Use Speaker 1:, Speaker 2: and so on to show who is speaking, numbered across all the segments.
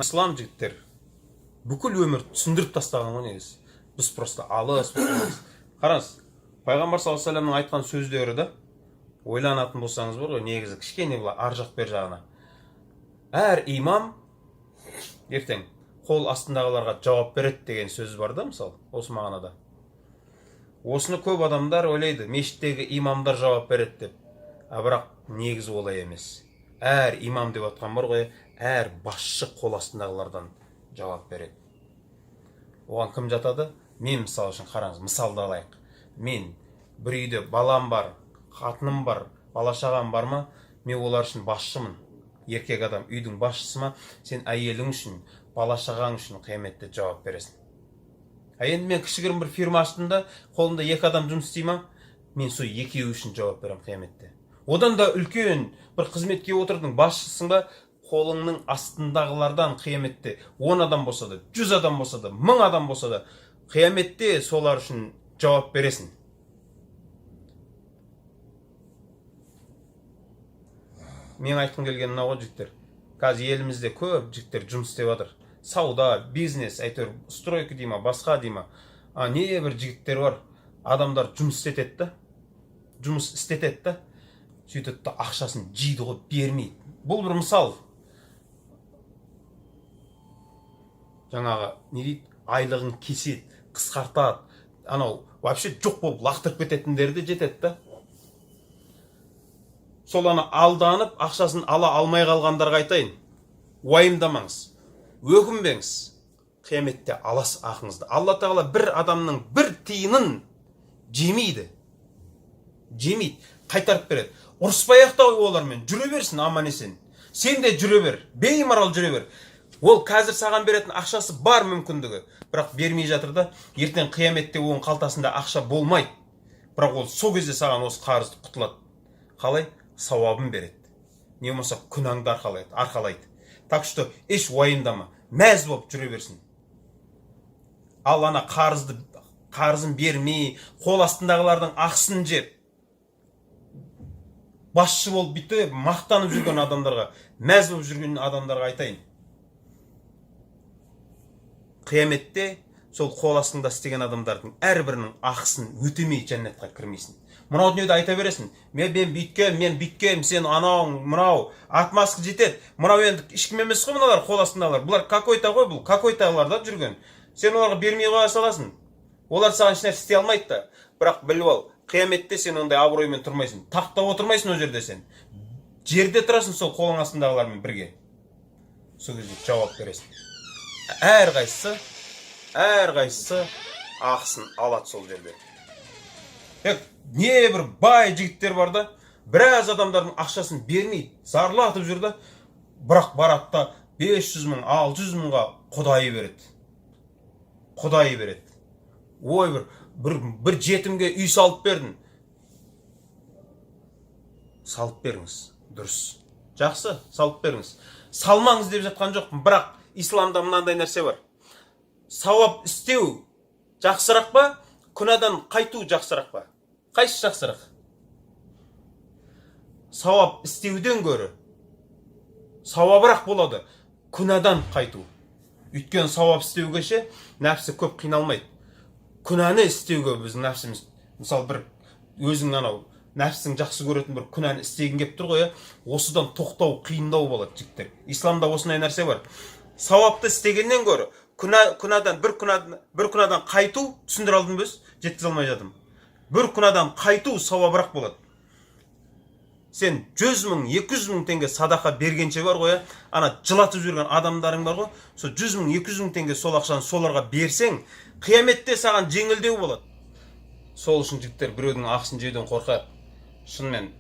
Speaker 1: ислам жігіттер бүкіл өмір түсіндіріп тастаған ғой негізі. Біз просто алыс қараңыз, пайғамбар саллаллаху алейхи вассаламның айтқан сөздері да ойланатын болсаңыз бар ғой, негізі кішкене былай ар жақ бер жағына. Әр имам ертең қол астындағыларға жауап береді деген сөз бар да, мысалы осы мағынада. Осыны көп адамдар ойлайды, мешіттегі имамдар жауап береді деп. Бірақ негізі олай емес. Әр имам деп атқан бар ғой, әр басшы қол астындағылардан жауап береді. Оған кім жатады? Мен мысалы үшін қараңыз, мысалды алайық. Мен бір үйде балам бар, қатыным бар, бала шағам бар ма? Мен олар үшін басшымын. Еркек адам үйдің басшысы ма? Сен әйелің үшін, бала шағаң үшін қияметте жауап бересің. Енді мен кішігірім бір фирма аштым да, қолымда екі адам жұмыс істей ма? Мен сол екеуі үшін жауап беремін қияметте. Одан да үлкен бір қызметке отырдың, басшысың ба, қолыңның астындағылардан қияметте 10 адам болса да, 100 адам болса да, 1000 адам болса да, қияметте солар үшін жауап бересің. Мен айтқым келген мынау ғой жігіттер. Қазір елімізде көп жігіттер жұмыс істеп жатыр. Сауда, бизнес, әйтеуір стройка дейма, басқа дейма. Не бір жігіттер бар, адамдар жұмыс істетеді да, сөйтеді да ақшасын жейді ғой, бермейді. Бұл бір мысал. Жаңағы, не дейді, айлығын кеседі, қысқартады. Анау, вообще жоқ болып лақтырып кететіндері де жетеді да. Сол ана алданып, ақшасын ала алмай қалғандарға айтайын. Уайымдамаңыз, өкінбеңіз. Қияметте аласыз ақыңызды. Алла тағала бір адамның бір тиынын жемейді. Қайтарып береді. Ұрыспай-ақ та олармен жүре берсін, аман есен. Сен де жүре бер, беймарал жүре бер. Ол қазір саған беретін ақшасы бар мүмкіндігі, бірақ бермей жатыр да, ертең қияметте оның қалтасында ақша болмайды. Бірақ ол сол кезде саған осы қарызды құтылады. Қалай? Сауабын береді. Не болмаса күнәңді арқалайды. Так что еш уайымдама, мәз болып жүре берсін. Ал ана қарызын бермей, қол астындағылардың ақысын жеп, басшы болып бітті, мақтанып жүрген адамдарға, мәз болып жүрген адамдарға айтайын. Қияметте сол қол астында істеген адамдардың әрбірінің ақысын өтемей жәннатқа кірмейсің. Мынау дүниеде айта бересің, мен бүйткем, сен анауың, мынау атмасқы жетеді. Мынау енді ешкім емес қой мыналар, қол астындағылар. Бұлар какой-то ғой, бұл какой-то'ларда жүрген. Сен оларға бермей қоя саласың. Олар саған ешнәрсе істей алмайды да. Бірақ біліп ал, қияметте сен ондай абыроймен тұрмайсың. Тақта отырмайсың ол жерде сен. Жерде тұрасың сол қолың астындағылармен бірге. Сол кезде жауап бересің. Әрқайсысы ақысын алады сол жерде. Не бір бай жігіттер бар да, біраз адамдардың ақшасын бермейді, зарлатып жүр да, бірақ барады да 500 мың, 600 мыңға құдайы береді. Ой, бір жетімге үй салып бердің. Салып беріңіз, дұрыс. Жақсы, салып беріңіз. Салмаңыз деп жатқан жоқпын, бірақ исламда мынандай нәрсе бар. Сауап істеу жақсырақ па, күнәдан қайту жақсырақ па? Қайсы жақсырақ? Сауап істеуден гөрі сауабырақ болады күнәдан қайту. Өйткені сауап істеуге ше нәпсі көп қиналмайды. Күнәні істеуге біздің нәпсіміз, мысалы бір өзің анау нәпсің жақсы көретін бір күнәні істеген кеп тұр ғой, осыдан тоқтау қиындау болады жігіттер. Исламда осындай нәрсе бар. Сауапты істегеннен гөрі бір күнәдан қайту, түсіндіре алдым біз, жеткізе алмай жатырмын. Бір күнәдан қайту сауабырақ болады. Сен 100 мың, 200 мың теңге садақа бергенше бар ғой, ана жылатып жүрген адамдарың бар ғой, сол 100 мың, 200 мың теңге сол ақшаны соларға берсең, қияметте саған жеңілдеу болады. Сол үшін жігіттер біреудің ақысын жеуден қорқады. Шынымен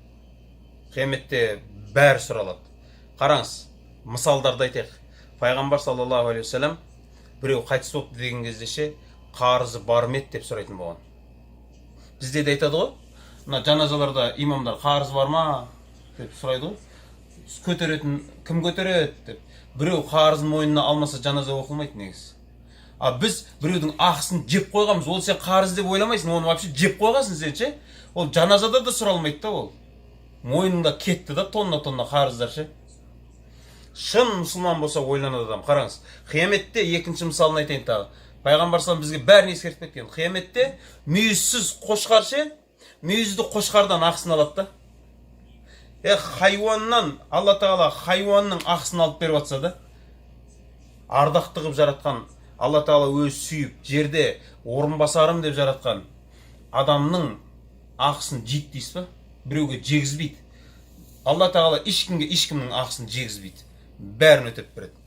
Speaker 1: қияметте бәрі сұралады. Қараңыз, мысалдарды айтайық. Пайғамбар саллаллаху алейхи вассалам біреу қайтыс болыпты деген кезде ше, қарызы бар ма еді деп сұрайтын болған. Бізде де айтады ғой, мына жаназаларда имамдар қарыз бар ма деп сұрайды ғой. Көтеретін кім көтереді деп. Біреу қарызын мойнына алмаса жаназа оқылмайды негізі. Біз біреудің ақысын жеп қойғанбыз. Ол сен қарыз деп ойламайсың, оны вообще жеп қойғансың сен ше. Ол жаназада да сұралмайды да ол. Мойнында кетті да тонна қарыздар ше. шын мұсылман болса ойланады адам. Қараңыз, қияметте екінші мысалын айтайын тағы. Пайғамбар салам бізге бәрін ескертіп кеткен. Қияметте мүйізсіз қошқар ше, мүйізді қошқардан ақысын алады да. Хайуаннан, Алла тағала хайуанның ақысын алып беріп жатса да, ардақты қылып жаратқан, Алла тағала өз сүйіп, жерде орынбасарым деп жаратқан адамның ақысын жейді дейсіз ба? Біреуге жегізбейді. Алла тағала ешкімнің ақысын жегізбейді. Бәрін өтеп береді.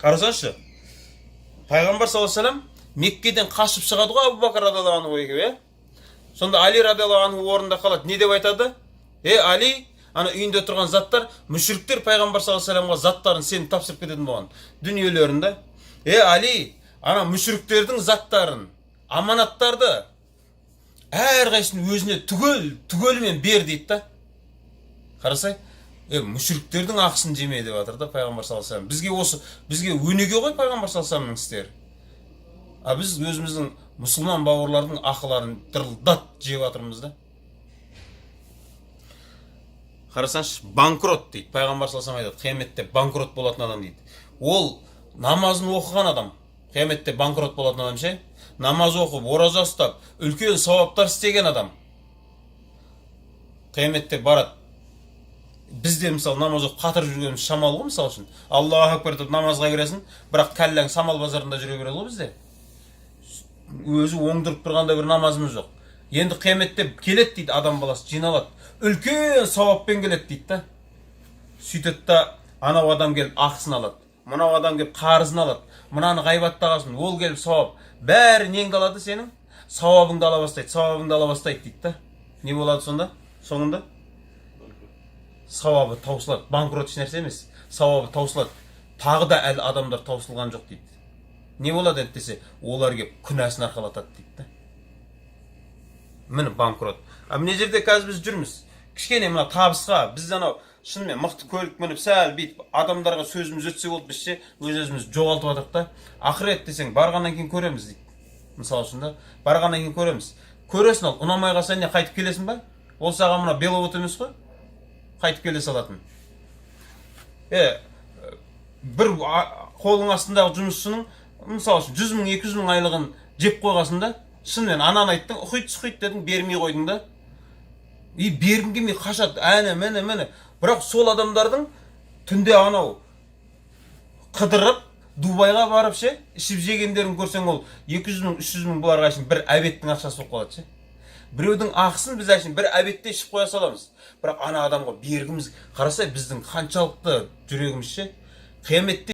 Speaker 1: Қарасаңызшы, Пайғамбар саллаллаху алейхи вассалам Меккеден қашып шығады ғой Абу Бакр радиаллаху анху екеуі. Сонда Али радиаллаху анху орнында қалады. Не деп айтады? Али, ана үйінде тұрған заттар, мүшриктер Пайғамбар саллаллаху алейхи вассаламға заттарын сені тапсырып кететін болған. Дүниелерінде. Али, ана мүшриктердің заттарын, аманаттарды әрқайсысын өзіне түгелімен бер дейді да. Қарасай, мүшриктердің ақысын жеме деп жатыр да Пайғамбар саллаллаху алейхи вассалам. Бізге өнеге ғой Пайғамбар саллаллаху алейхи вассаламның істері. Біз өзіміздің мұсылман бауырлардың ақыларын дырылдат жеп жатырмыз да. Қарасаңшы, банкрот дейді. Пайғамбар саллаллаху алейхи вассалам айтады, қияметте банкрот болатын адам дейді. Ол намазын оқыған адам, қияметте банкрот болатын адам ше. Намаз оқып, ораза ұстап, үлкен сауаптар істеген адам қияметте барады. Бізде мысалы намаз оқып қатырып жүргеніміз шамал ғой, мысалы үшін. Аллаху акбар деп намазға кіресің, бірақ кәлләң самал базарында жүре береді ғой бізде. Өзі оңдырып тұрғанда бір намазымыз жоқ. Енді қияметте келеді дейді, адам баласы жиналады. Үлкен сауаппен келеді дейді да. Сөйтеді да, анау адам келіп ақысын алады. Мынау адам келіп қарызын алады. Мынаны ғайбаттағасын, ол келіп сауап. Бәрі неңді алады сенің? Сауабыңды ала бастайды дейді да. Не болады сонда? Соңында? Сауабы таусылады. Банкрот еш нәрсе емес. Сауабы таусылады. Тағы да әлі адамдар таусылған жоқ дейді. Не болады енді десе, олар келіп күнәсін арқалатады дейді да. Міне банкрот. Мына жерде қазір біз жүрміз. Кішкене мына табысқа, біз анау шынымен мықты көлік мініп сәл бүйтіп адамдарға сөзіміз өтсе болды, біз ше өз-өзіміз жоғалтып жатырмыз да. Ақырет десең барғаннан кейін көреміз дейді. Мысалы үшін да, барғаннан кейін көреміз. Көресің ал, ұнамай қалса не қайтып келесің ба? Ол саған мына беловод емес қой. Қайтып келе салатын. Бір қолың астындағы жұмысшының мысалы үшін 100 мың, 200 мың айлығын жеп қойғасын да, шынымен ананы айттың, ұқит дедің, бермей қойдың да. Бергім келмей қашады, міне. Бірақ сол адамдардың түнде анау қыдырып, Дубайға барып ше, ішіп жегендерін көрсең ол 200 мың, 300 мың бұларға үшін бір әбеттің ақшасы болып қалады ше. Біреудің ақысын біз әшін бір әбетте ішіп қоя саламыз. Бірақ ана адамға бергіміз, қарасай біздің қаншалықты жүрегіміз ше, қияметте